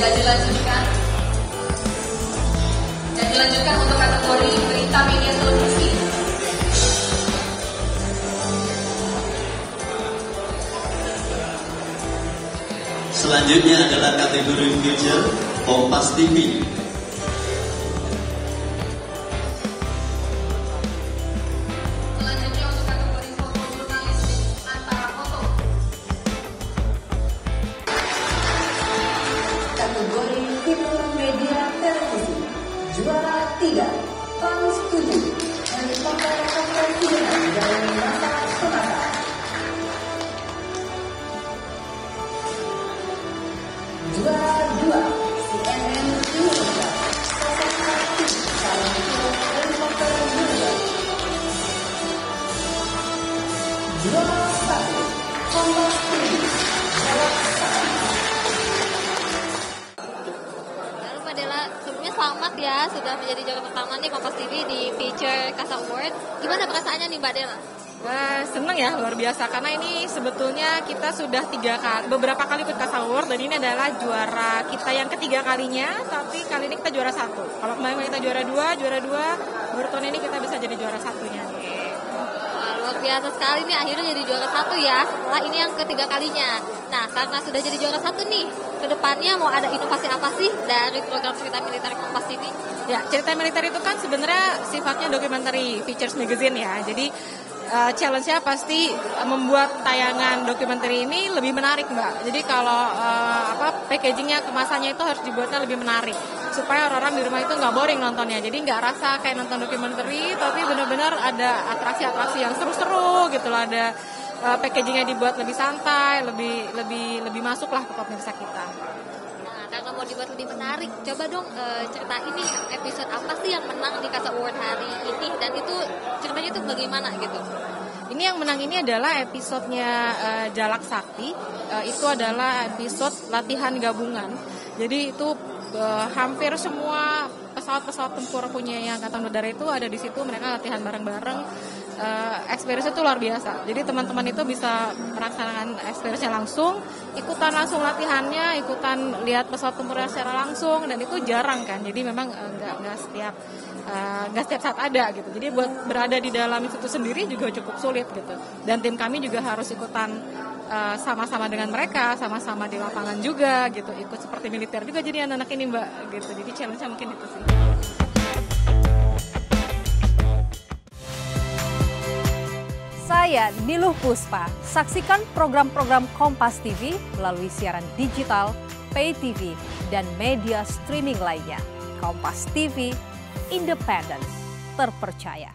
Dan dilanjutkan untuk kategori berita media televisi. Selanjutnya adalah kategori Future Kompas TV. Selanjutnya untuk kategori foto jurnalistik antara foto. Kategori Fitur Media Televisi. Juara 3, Trans 7, Helikopter Kepresidenan dari Masa Sumatera. Juara 2, CNN Indonesia, Sosok Aktif Calon Pilot Helikopter Universe. Juara 1, Kompas TV, Jawab Sakti. Lalu Mbak Della, sebelumnya selamat ya sudah menjadi juara pertama nih Kompas TV di Feature Kasa Award. Gimana perasaannya nih Mbak Della? Seneng ya, luar biasa, karena ini sebetulnya kita sudah beberapa kali ikut Kasa Award, dan ini adalah juara kita yang ketiga kalinya, tapi kali ini kita juara 1. Kalau kemarin kita juara 2, baru tahun ini kita bisa jadi juara 1-nya nih. Wah, luar biasa sekali nih akhirnya jadi juara 1 ya, setelah ini yang ketiga kalinya. Nah, karena sudah jadi juara 1 nih, kedepannya mau ada inovasi apa sih dari program cerita militer Kompas TV? Ya, cerita militer itu kan sebenarnya sifatnya documentary features magazine ya, jadi challenge-nya pasti membuat tayangan dokumenter ini lebih menarik, Mbak. Jadi kalau packagingnya, kemasannya itu harus dibuatnya lebih menarik supaya orang-orang di rumah itu nggak boring nontonnya. Jadi nggak rasa kayak nonton dokumenter, tapi benar-benar ada atraksi-atraksi yang seru-seru gitu loh. Ada packagingnya dibuat lebih santai, lebih masuk lah ke pemirsa kita. Nah, karena mau dibuat lebih menarik, coba dong ceritain nih episode apa sih yang menang di Kasa Award hari ini, dan itu ceritanya itu bagaimana gitu? Ini yang menang ini adalah episodenya Jalak Sakti. Itu adalah episode latihan gabungan. Jadi itu hampir semua pesawat-pesawat tempur punya Angkatan Udara itu ada di situ. Mereka latihan bareng-bareng. Experience itu luar biasa. Jadi teman-teman itu bisa merasakan experience-nya langsung, ikutan langsung latihannya, ikutan lihat pesawat tempurnya secara langsung, dan itu jarang kan. Jadi memang nggak setiap saat ada gitu. Jadi buat berada di dalam itu sendiri juga cukup sulit gitu. Dan tim kami juga harus ikutan sama-sama dengan mereka, sama-sama di lapangan juga gitu. Ikut seperti militer juga jadi anak-anak ini, Mbak, gitu. Jadi challenge-nya mungkin itu sih. Saya Niluh Puspa. Saksikan program-program Kompas TV melalui siaran digital, pay TV, dan media streaming lainnya. Kompas TV, independen, terpercaya.